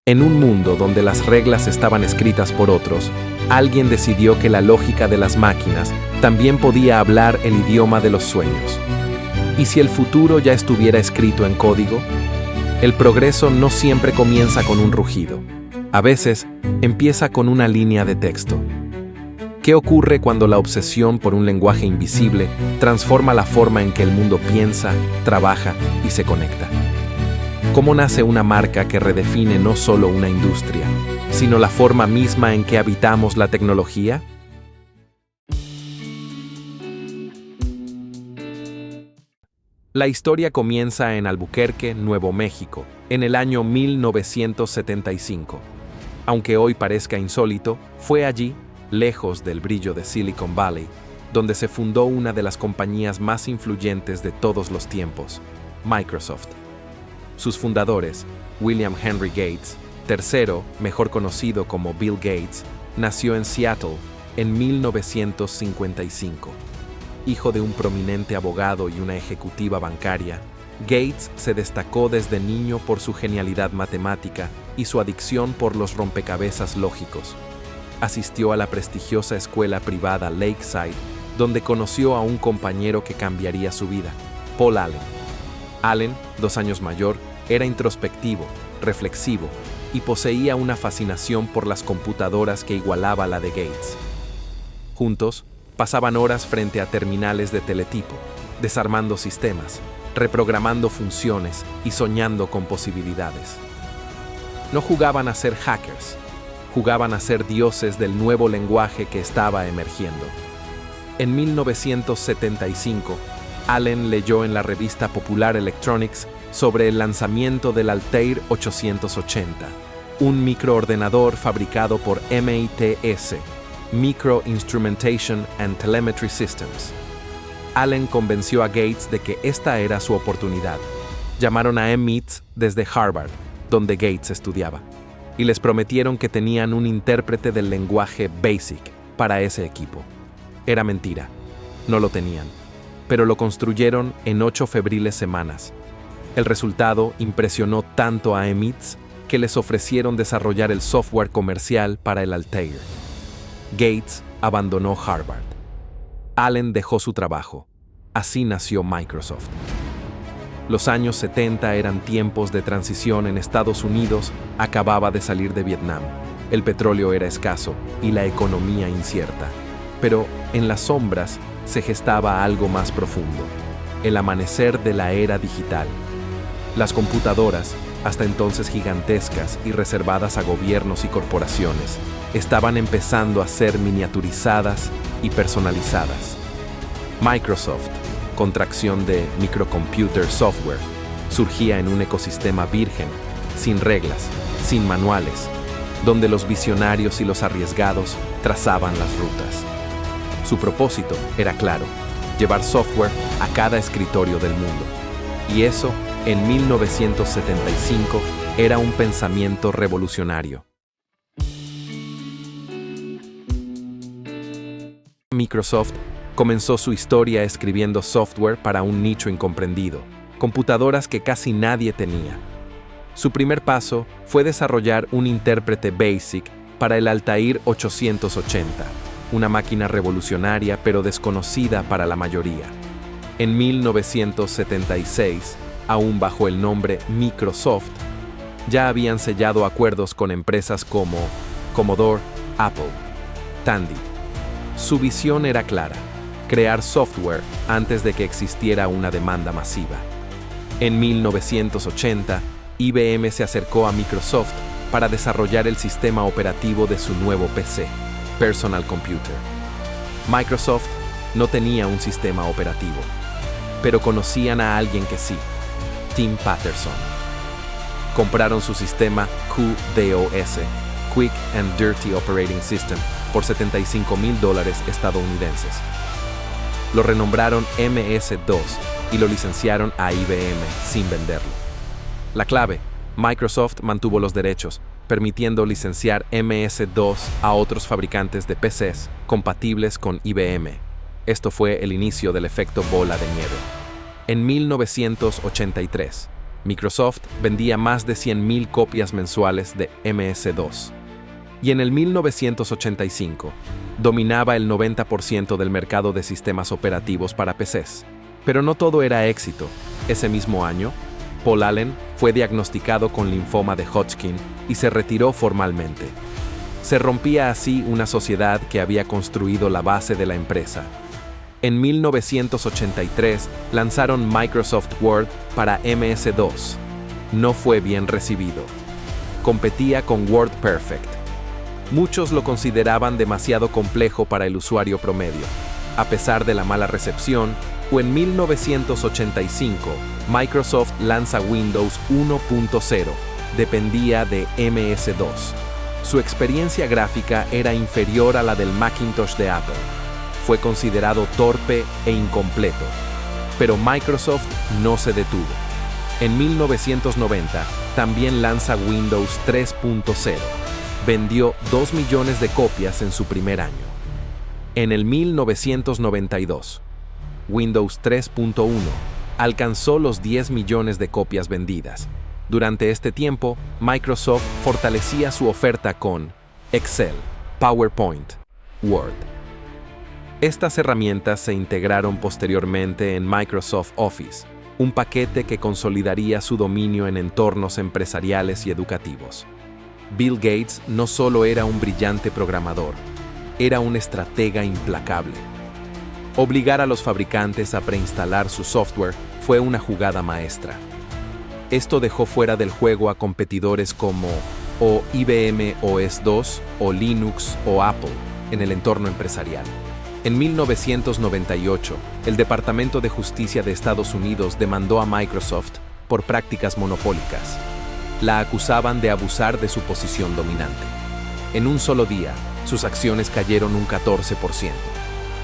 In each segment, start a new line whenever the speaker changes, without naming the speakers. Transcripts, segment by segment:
En un mundo donde las reglas estaban escritas por otros, alguien decidió que la lógica de las máquinas también podía hablar el idioma de los sueños. ¿Y si el futuro ya estuviera escrito en código? El progreso no siempre comienza con un rugido. A veces, empieza con una línea de texto. ¿Qué ocurre cuando la obsesión por un lenguaje invisible transforma la forma en que el mundo piensa, trabaja y se conecta? ¿Cómo nace una marca que redefine no solo una industria, sino la forma misma en que habitamos la tecnología? La historia comienza en Albuquerque, Nuevo México, en el año 1975. Aunque hoy parezca insólito, fue allí, lejos del brillo de Silicon Valley, donde se fundó una de las compañías más influyentes de todos los tiempos, Microsoft. Sus fundadores, William Henry Gates, tercero, mejor conocido como Bill Gates, nació en Seattle en 1955. Hijo de un prominente abogado y una ejecutiva bancaria, Gates se destacó desde niño por su genialidad matemática y su adicción por los rompecabezas lógicos. Asistió a la prestigiosa escuela privada Lakeside, donde conoció a un compañero que cambiaría su vida, Paul Allen. Allen, 2 años mayor, era introspectivo, reflexivo y poseía una fascinación por las computadoras que igualaba la de Gates. Juntos, pasaban horas frente a terminales de teletipo, desarmando sistemas, reprogramando funciones y soñando con posibilidades. No jugaban a ser hackers, jugaban a ser dioses del nuevo lenguaje que estaba emergiendo. En 1975, Allen leyó en la revista Popular Electronics sobre el lanzamiento del Altair 880, un microordenador fabricado por MITS, Micro Instrumentation and Telemetry Systems. Allen convenció a Gates de que esta era su oportunidad. Llamaron a MITS desde Harvard, donde Gates estudiaba, y les prometieron que tenían un intérprete del lenguaje BASIC para ese equipo. Era mentira, no lo tenían, pero lo construyeron en 8 febriles semanas. El resultado impresionó tanto a MITS que les ofrecieron desarrollar el software comercial para el Altair. Gates abandonó Harvard. Allen dejó su trabajo. Así nació Microsoft. Los años 70 eran tiempos de transición en Estados Unidos, acababa de salir de Vietnam. El petróleo era escaso y la economía incierta. Pero en las sombras se gestaba algo más profundo, el amanecer de la era digital. Las computadoras, hasta entonces gigantescas y reservadas a gobiernos y corporaciones, estaban empezando a ser miniaturizadas y personalizadas. Microsoft, contracción de Microcomputer Software, surgía en un ecosistema virgen, sin reglas, sin manuales, donde los visionarios y los arriesgados trazaban las rutas. Su propósito era claro: llevar software a cada escritorio del mundo. Y eso, en 1975, era un pensamiento revolucionario. Microsoft comenzó su historia escribiendo software para un nicho incomprendido, computadoras que casi nadie tenía. Su primer paso fue desarrollar un intérprete BASIC para el Altair 880, una máquina revolucionaria pero desconocida para la mayoría. En 1976, aún bajo el nombre Microsoft, ya habían sellado acuerdos con empresas como Commodore, Apple, Tandy. Su visión era clara: crear software antes de que existiera una demanda masiva. En 1980, IBM se acercó a Microsoft para desarrollar el sistema operativo de su nuevo PC, Personal Computer. Microsoft no tenía un sistema operativo, pero conocían a alguien que sí: Tim Patterson. Compraron su sistema QDOS, Quick and Dirty Operating System, por $75,000 estadounidenses. Lo renombraron MS-2 y lo licenciaron a IBM sin venderlo. La clave: Microsoft mantuvo los derechos, permitiendo licenciar MS-2 a otros fabricantes de PCs compatibles con IBM. Esto fue el inicio del efecto bola de nieve. En 1983, Microsoft vendía más de 100.000 copias mensuales de MS-2. Y en el 1985, dominaba el 90% del mercado de sistemas operativos para PCs. Pero no todo era éxito. Ese mismo año, Paul Allen fue diagnosticado con linfoma de Hodgkin y se retiró formalmente. Se rompía así una sociedad que había construido la base de la empresa. En 1983 lanzaron Microsoft Word para MS-2. No fue bien recibido. Competía con WordPerfect. Muchos lo consideraban demasiado complejo para el usuario promedio. A pesar de la mala recepción, en 1985, Microsoft lanza Windows 1.0. Dependía de MS-2. Su experiencia gráfica era inferior a la del Macintosh de Apple. Fue considerado torpe e incompleto. Pero Microsoft no se detuvo. En 1990, también lanza Windows 3.0. Vendió 2 millones de copias en su primer año. En el 1992, Windows 3.1 alcanzó los 10 millones de copias vendidas. Durante este tiempo, Microsoft fortalecía su oferta con Excel, PowerPoint, Word. Estas herramientas se integraron posteriormente en Microsoft Office, un paquete que consolidaría su dominio en entornos empresariales y educativos. Bill Gates no solo era un brillante programador, era un estratega implacable. Obligar a los fabricantes a preinstalar su software fue una jugada maestra. Esto dejó fuera del juego a competidores como IBM OS2 o Linux o Apple en el entorno empresarial. En 1998, el Departamento de Justicia de Estados Unidos demandó a Microsoft por prácticas monopólicas. La acusaban de abusar de su posición dominante. En un solo día, sus acciones cayeron un 14%.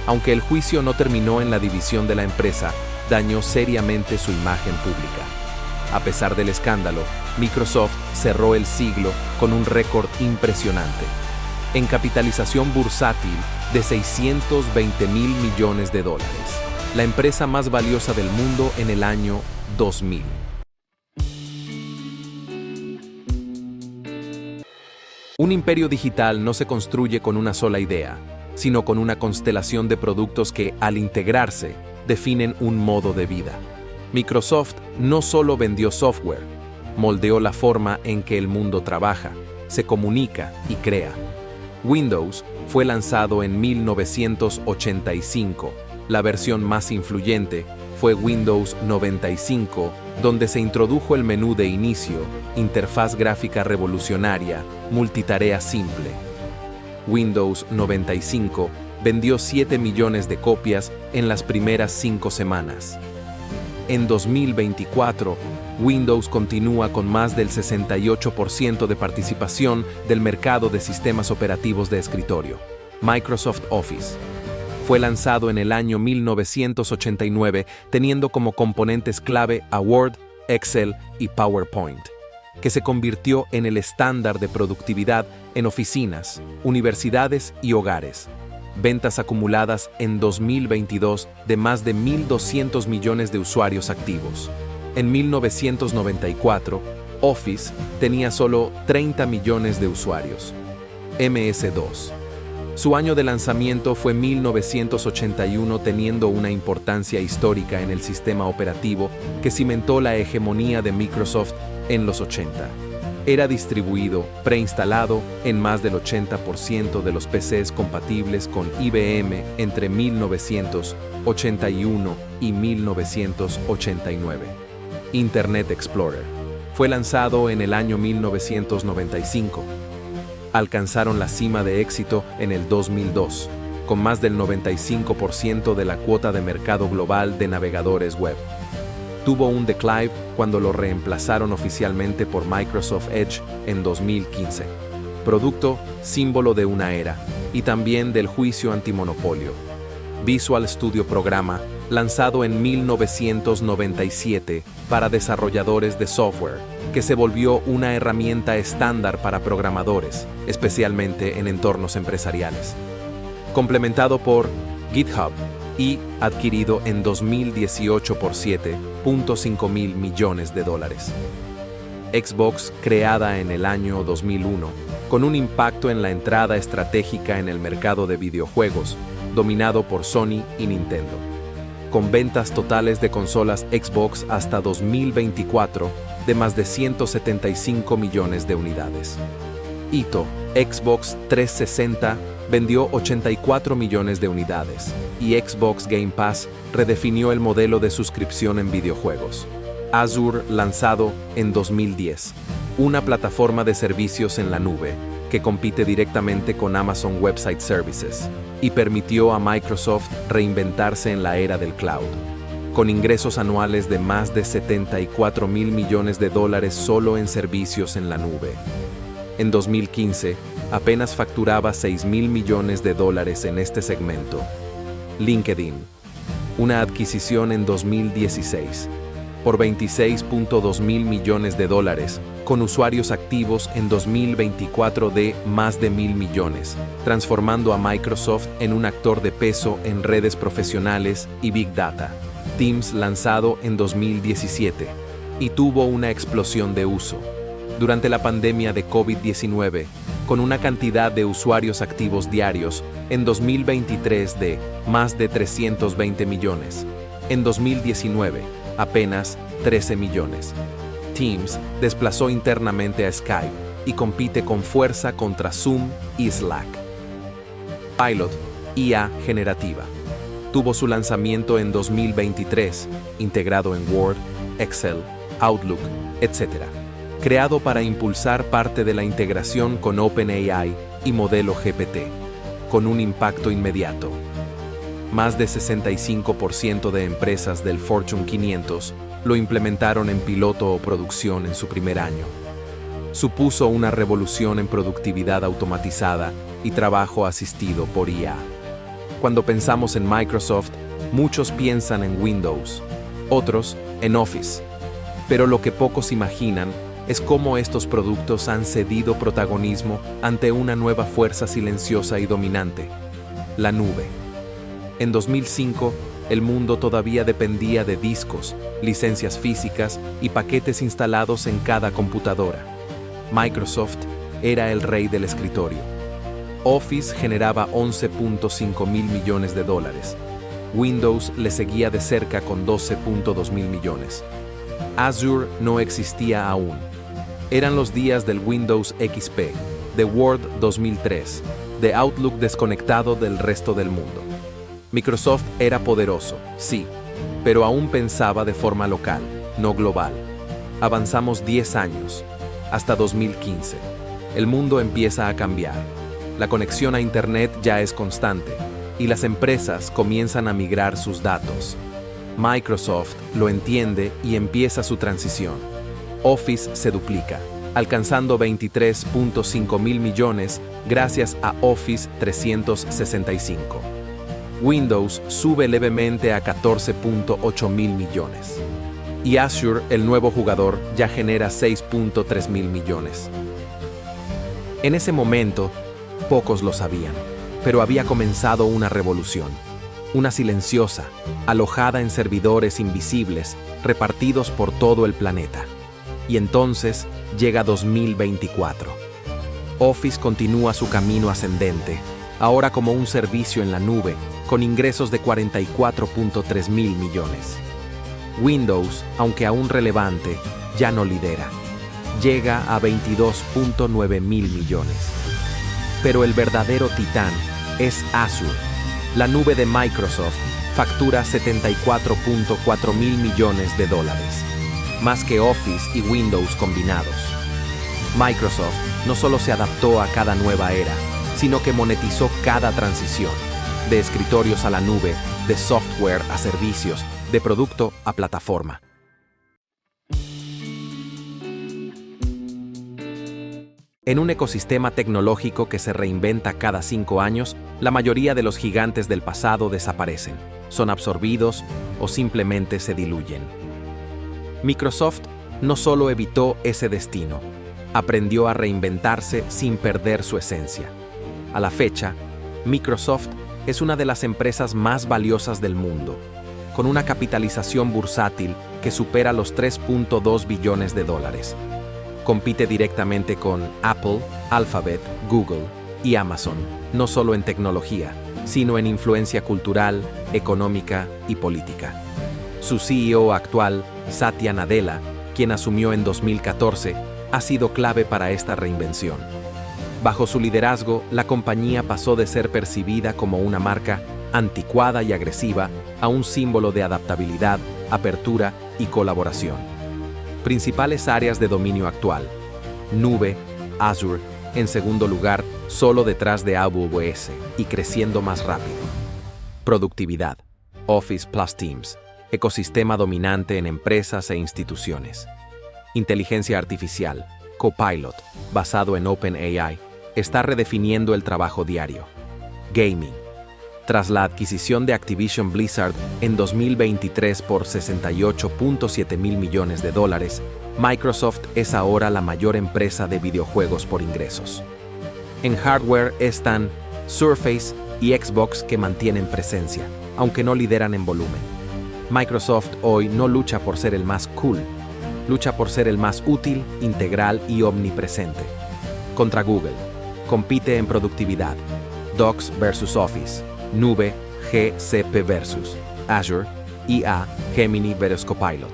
Aunque el juicio no terminó en la división de la empresa, dañó seriamente su imagen pública. A pesar del escándalo, Microsoft cerró el siglo con un récord impresionante. En capitalización bursátil de $620 mil millones, la empresa más valiosa del mundo en el año 2000. Un imperio digital no se construye con una sola idea, sino con una constelación de productos que, al integrarse, definen un modo de vida. Microsoft no solo vendió software, moldeó la forma en que el mundo trabaja, se comunica y crea. Windows fue lanzado en 1985. La versión más influyente fue Windows 95, donde se introdujo el menú de inicio, interfaz gráfica revolucionaria, multitarea simple. Windows 95 vendió 7 millones de copias en las primeras 5 semanas. En 2024, Windows continúa con más del 68% de participación del mercado de sistemas operativos de escritorio. Microsoft Office fue lanzado en el año 1989, teniendo como componentes clave a Word, Excel y PowerPoint, que se convirtió en el estándar de productividad en oficinas, universidades y hogares. Ventas acumuladas en 2022 de más de 1.200 millones de usuarios activos. En 1994, Office tenía solo 30 millones de usuarios. MS-2. Su año de lanzamiento fue 1981, teniendo una importancia histórica en el sistema operativo que cimentó la hegemonía de Microsoft en los 80. Era distribuido, preinstalado en más del 80% de los PCs compatibles con IBM entre 1981 y 1989. Internet Explorer fue lanzado en el año 1995. Alcanzaron la cima de éxito en el 2002, con más del 95% de la cuota de mercado global de navegadores web. Tuvo un declive cuando lo reemplazaron oficialmente por Microsoft Edge en 2015, producto símbolo de una era y también del juicio antimonopolio. Visual Studio Programa, lanzado en 1997 para desarrolladores de software, que se volvió una herramienta estándar para programadores, especialmente en entornos empresariales. Complementado por GitHub, y adquirido en 2018 por $7.5 mil millones. Xbox, creada en el año 2001, con un impacto en la entrada estratégica en el mercado de videojuegos, dominado por Sony y Nintendo. Con ventas totales de consolas Xbox hasta 2024 de más de 175 millones de unidades. Hito, Xbox 360 vendió 84 millones de unidades, y Xbox Game Pass redefinió el modelo de suscripción en videojuegos. Azure, lanzado en 2010, una plataforma de servicios en la nube que compite directamente con Amazon Web Services y permitió a Microsoft reinventarse en la era del cloud, con ingresos anuales de más de 74 mil millones de dólares solo en servicios en la nube. En 2015, apenas facturaba 6 mil millones de dólares en este segmento. LinkedIn, una adquisición en 2016, por 26.2 mil millones de dólares, con usuarios activos en 2024 de más de 1.000 millones, transformando a Microsoft en un actor de peso en redes profesionales y Big Data. Teams, lanzado en 2017, y tuvo una explosión de uso durante la pandemia de COVID-19, con una cantidad de usuarios activos diarios en 2023 de más de 320 millones. En 2019, apenas 13 millones. Teams desplazó internamente a Skype y compite con fuerza contra Zoom y Slack. Pilot, IA generativa, tuvo su lanzamiento en 2023, integrado en Word, Excel, Outlook, etc., creado para impulsar parte de la integración con OpenAI y modelo GPT, con un impacto inmediato. Más de 65% de empresas del Fortune 500 lo implementaron en piloto o producción en su primer año. Supuso una revolución en productividad automatizada y trabajo asistido por IA. Cuando pensamos en Microsoft, muchos piensan en Windows, otros en Office. Pero lo que pocos imaginan es cómo estos productos han cedido protagonismo ante una nueva fuerza silenciosa y dominante: la nube. En 2005, el mundo todavía dependía de discos, licencias físicas y paquetes instalados en cada computadora. Microsoft era el rey del escritorio. Office generaba 11.5 mil millones de dólares. Windows le seguía de cerca con 12.2 mil millones. Azure no existía aún. Eran los días del Windows XP, de Word 2003, de Outlook desconectado del resto del mundo. Microsoft era poderoso, sí, pero aún pensaba de forma local, no global. Avanzamos 10 años, hasta 2015. El mundo empieza a cambiar. La conexión a Internet ya es constante, y las empresas comienzan a migrar sus datos. Microsoft lo entiende y empieza su transición. Office se duplica, alcanzando 23.5 mil millones gracias a Office 365. Windows sube levemente a 14.8 mil millones. Y Azure, el nuevo jugador, ya genera 6.3 mil millones. En ese momento, pocos lo sabían, pero había comenzado una revolución. Una silenciosa, alojada en servidores invisibles, repartidos por todo el planeta. Y entonces llega 2024. Office continúa su camino ascendente, ahora como un servicio en la nube, con ingresos de 44.3 mil millones. Windows, aunque aún relevante, ya no lidera. Llega a 22.9 mil millones. Pero el verdadero titán es Azure. La nube de Microsoft factura 74.4 mil millones de dólares. Más que Office y Windows combinados. Microsoft no solo se adaptó a cada nueva era, sino que monetizó cada transición, de escritorios a la nube, de software a servicios, de producto a plataforma. En un ecosistema tecnológico que se reinventa cada 5 años, la mayoría de los gigantes del pasado desaparecen, son absorbidos o simplemente se diluyen. Microsoft no solo evitó ese destino, aprendió a reinventarse sin perder su esencia. A la fecha, Microsoft es una de las empresas más valiosas del mundo, con una capitalización bursátil que supera los 3.2 billones de dólares. Compite directamente con Apple, Alphabet, Google y Amazon, no solo en tecnología, sino en influencia cultural, económica y política. Su CEO actual, Satya Nadella, quien asumió en 2014, ha sido clave para esta reinvención. Bajo su liderazgo, la compañía pasó de ser percibida como una marca anticuada y agresiva a un símbolo de adaptabilidad, apertura y colaboración. Principales áreas de dominio actual: nube, Azure, en segundo lugar, solo detrás de AWS y creciendo más rápido. Productividad, Office plus Teams, ecosistema dominante en empresas e instituciones. Inteligencia artificial, Copilot, basado en OpenAI, está redefiniendo el trabajo diario. Gaming. Tras la adquisición de Activision Blizzard en 2023 por $68.7 mil millones, Microsoft es ahora la mayor empresa de videojuegos por ingresos. En hardware están Surface y Xbox, que mantienen presencia, aunque no lideran en volumen. Microsoft hoy no lucha por ser el más cool, lucha por ser el más útil, integral y omnipresente. Contra Google, compite en productividad, Docs versus Office, nube, GCP versus Azure, IA, Gemini versus Copilot.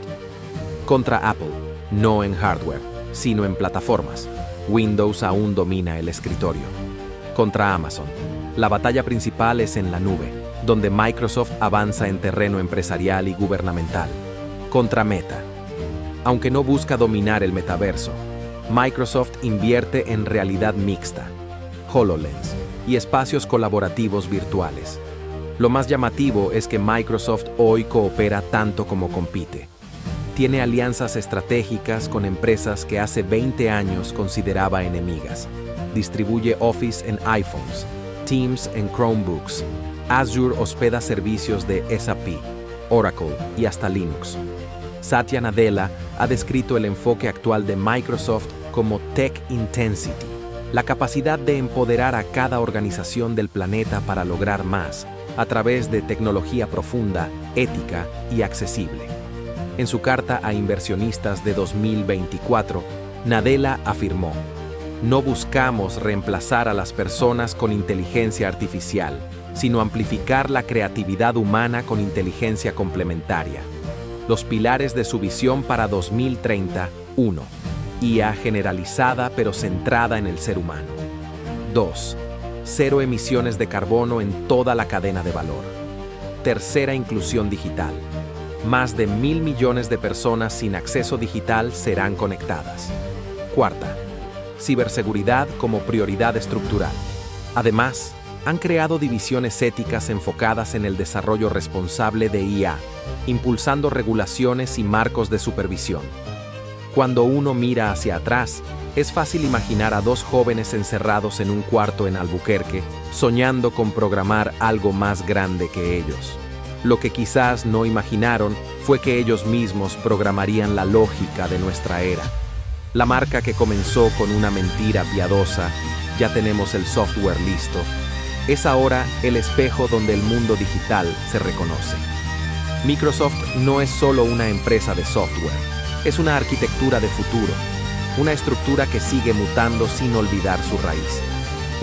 Contra Apple, no en hardware, sino en plataformas, Windows aún domina el escritorio. Contra Amazon, la batalla principal es en la nube, donde Microsoft avanza en terreno empresarial y gubernamental. Contra Meta, aunque no busca dominar el metaverso, Microsoft invierte en realidad mixta, HoloLens y espacios colaborativos virtuales. Lo más llamativo es que Microsoft hoy coopera tanto como compite. Tiene alianzas estratégicas con empresas que hace 20 años consideraba enemigas. Distribuye Office en iPhones, Teams en Chromebooks. Azure hospeda servicios de SAP, Oracle y hasta Linux. Satya Nadella ha descrito el enfoque actual de Microsoft como Tech Intensity, la capacidad de empoderar a cada organización del planeta para lograr más, a través de tecnología profunda, ética y accesible. En su carta a inversionistas de 2024, Nadella afirmó: "No buscamos reemplazar a las personas con inteligencia artificial, sino amplificar la creatividad humana con inteligencia complementaria". Los pilares de su visión para 2030: 1. IA generalizada pero centrada en el ser humano. 2. Cero emisiones de carbono en toda la cadena de valor. Tercera, inclusión digital. Más de 1.000 millones de personas sin acceso digital serán conectadas. Cuarta, ciberseguridad como prioridad estructural. Además, han creado divisiones éticas enfocadas en el desarrollo responsable de IA, impulsando regulaciones y marcos de supervisión. Cuando uno mira hacia atrás, es fácil imaginar a dos jóvenes encerrados en un cuarto en Albuquerque, soñando con programar algo más grande que ellos. Lo que quizás no imaginaron fue que ellos mismos programarían la lógica de nuestra era. La marca que comenzó con una mentira piadosa, ya tenemos el software listo, es ahora el espejo donde el mundo digital se reconoce. Microsoft no es solo una empresa de software, es una arquitectura de futuro, una estructura que sigue mutando sin olvidar su raíz.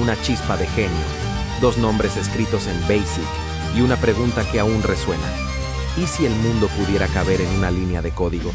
Una chispa de genio, dos nombres escritos en BASIC y una pregunta que aún resuena: ¿y si el mundo pudiera caber en una línea de código?